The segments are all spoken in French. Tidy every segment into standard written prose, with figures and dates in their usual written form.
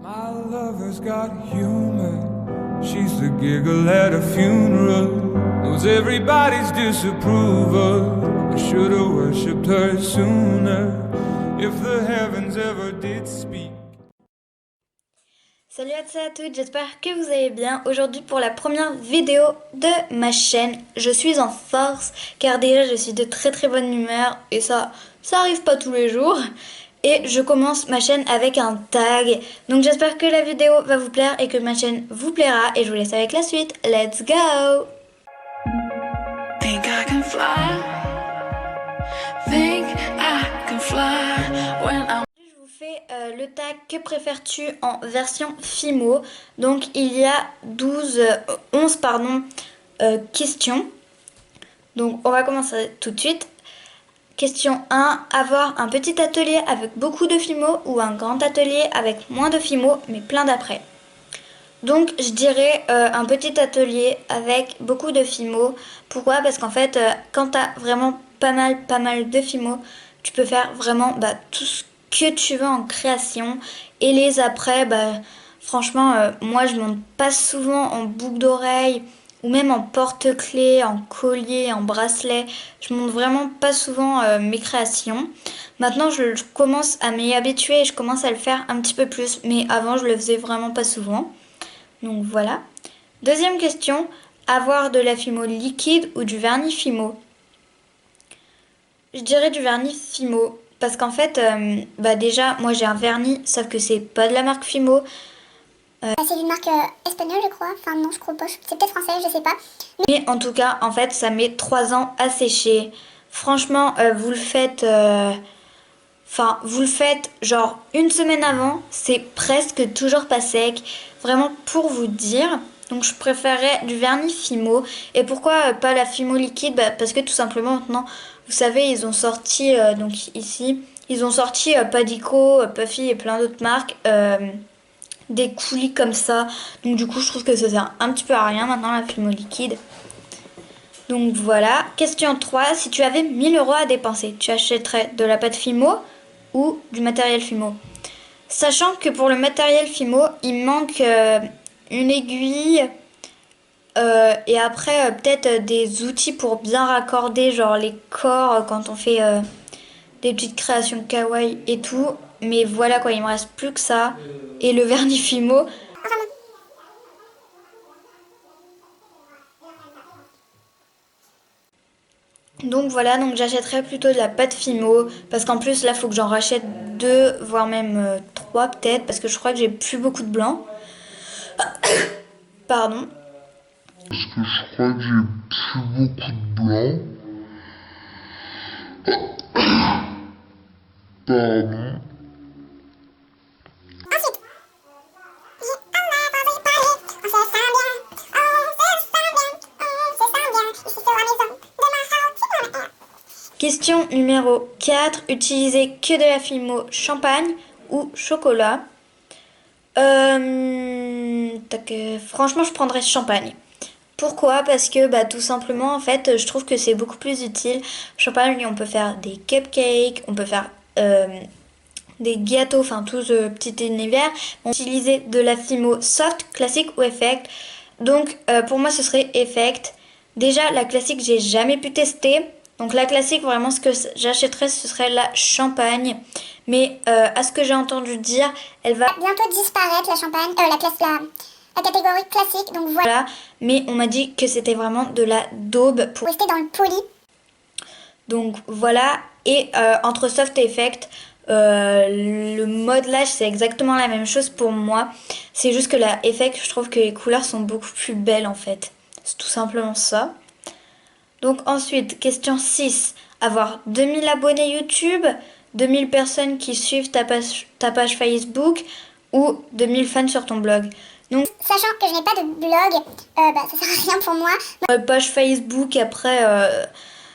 My lover's got humor. She's the giggle at a funeral. Knows everybody's disapproval. I should have worshipped her sooner. If the heavens ever did speak. Salut à tous et à toutes, j'espère que vous allez bien. Aujourd'hui pour la première vidéo de ma chaîne, je suis en force car déjà je suis de très bonne humeur et ça arrive pas tous les jours. Et je commence ma chaîne avec un tag. Donc j'espère que la vidéo va vous plaire et que ma chaîne vous plaira et je vous laisse avec la suite. Let's go! Think I can fly. Think I can fly when I'm... le tag que préfères-tu en version FIMO. Donc il y a 11 questions. Donc on va commencer tout de suite. Question 1, avoir un petit atelier avec beaucoup de FIMO ou un grand atelier avec moins de FIMO mais plein d'après. Donc je dirais un petit atelier avec beaucoup de FIMO. Pourquoi? Parce qu'en fait quand tu as vraiment pas mal de FIMO, tu peux faire vraiment tout ce que tu veux en création. Et les après, franchement, moi je monte pas souvent en boucle d'oreille ou même en porte-clés, en collier, en bracelet. Je monte vraiment pas souvent mes créations. Maintenant je commence à m'y habituer et je commence à le faire un petit peu plus. Mais avant je le faisais vraiment pas souvent. Donc voilà. Deuxième question, avoir de la FIMO liquide ou du vernis FIMO? Je dirais du vernis FIMO. Parce qu'en fait, déjà, moi j'ai un vernis, sauf que c'est pas de la marque FIMO. C'est d'une marque espagnole, je crois. Enfin, non, je crois pas. C'est peut-être français, je sais pas. Mais en tout cas, en fait, ça met 3 ans à sécher. Franchement, vous le faites... vous le faites genre une semaine avant, c'est presque toujours pas sec. Vraiment pour vous dire. Donc je préférais du vernis FIMO. Et pourquoi pas la FIMO liquide? Parce que tout simplement maintenant, vous savez, ils ont sorti, donc ici, ils ont sorti Padico, Puffy et plein d'autres marques, des coulis comme ça. Donc du coup, je trouve que ça sert un petit peu à rien maintenant la FIMO liquide. Donc voilà. Question 3, si tu avais 1000 € à dépenser, tu achèterais de la pâte FIMO ou du matériel FIMO? Sachant que pour le matériel FIMO, il manque une aiguille et après peut-être des outils pour bien raccorder genre les corps quand on fait des petites créations kawaii et tout. Mais voilà quoi, il me reste plus que ça et le vernis FIMO. Donc voilà, donc j'achèterais plutôt de la pâte FIMO parce qu'en plus là faut que j'en rachète 2 voire même 3 peut-être parce que je crois que j'ai plus beaucoup de blanc. Pardon. Parce que je crois que j'ai plus beaucoup de blanc. Pardon. Question numéro 4. Utiliser que de la FIMO champagne ou chocolat? Franchement, je prendrais champagne. Pourquoi? Parce que tout simplement, en fait, je trouve que c'est beaucoup plus utile. Champagne, on peut faire des cupcakes, on peut faire des gâteaux, enfin tout ce petit univers. On peut utiliser de la FIMO soft, classique ou effect. Donc pour moi, ce serait effect. Déjà, la classique, j'ai jamais pu tester. Donc la classique, vraiment, ce que j'achèterais, ce serait la champagne. Mais à ce que j'ai entendu dire, elle va bientôt disparaître, la champagne, la catégorie classique, donc voilà. Mais on m'a dit que c'était vraiment de la daube Pour rester dans le poli. Donc voilà, et entre soft et effect, le modelage c'est exactement la même chose pour moi. C'est juste que la effect, je trouve que les couleurs sont beaucoup plus belles en fait. C'est tout simplement ça. Donc ensuite, question 6. Avoir 2000 abonnés YouTube, 2000 personnes qui suivent ta page Facebook ou 2000 fans sur ton blog. Donc, sachant que je n'ai pas de blog, ça sert à rien pour moi. Page Facebook, après,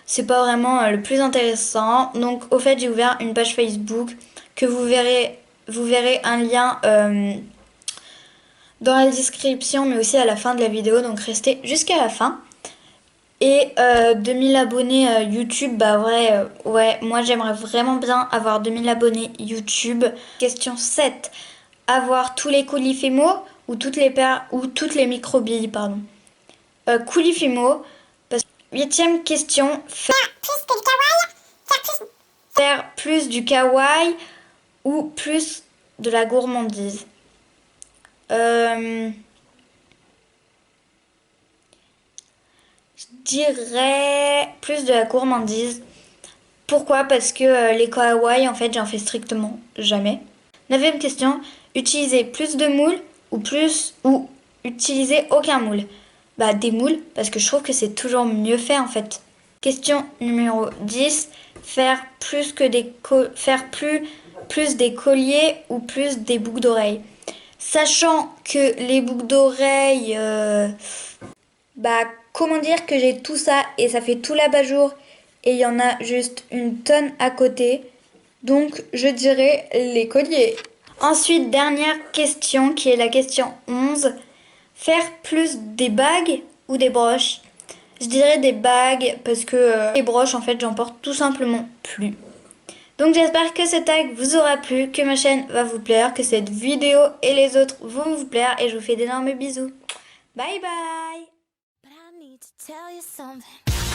c'est pas vraiment le plus intéressant. Donc au fait, j'ai ouvert une page Facebook que vous verrez un lien dans la description, mais aussi à la fin de la vidéo. Donc restez jusqu'à la fin. Et 2000 abonnés YouTube, ouais, moi j'aimerais vraiment bien avoir 2000 abonnés YouTube. Question 7. avoir tous les Colifimo ou toutes les microbilles, pardon. Colifimo, parce que 8e question, faire plus du kawaii ou plus de la gourmandise. Je dirais plus de la gourmandise. Pourquoi? Parce que les kawaii, en fait, j'en fais strictement jamais. 9e question, utiliser plus de moules ou utiliser aucun moule? Bah des moules, parce que je trouve que c'est toujours mieux fait en fait. Question numéro 10, faire plus des colliers ou plus des boucles d'oreilles? Sachant que les boucles d'oreilles, comment dire que j'ai tout ça et ça fait tout l'abat-jour et il y en a juste une tonne à côté. Donc je dirais les colliers. Ensuite, dernière question qui est la question 11. Faire plus des bagues ou des broches? Je dirais des bagues parce que les broches en fait j'en porte tout simplement plus. Donc j'espère que ce tag vous aura plu, que ma chaîne va vous plaire, que cette vidéo et les autres vont vous plaire et je vous fais d'énormes bisous. Bye bye! But I need to tell you something.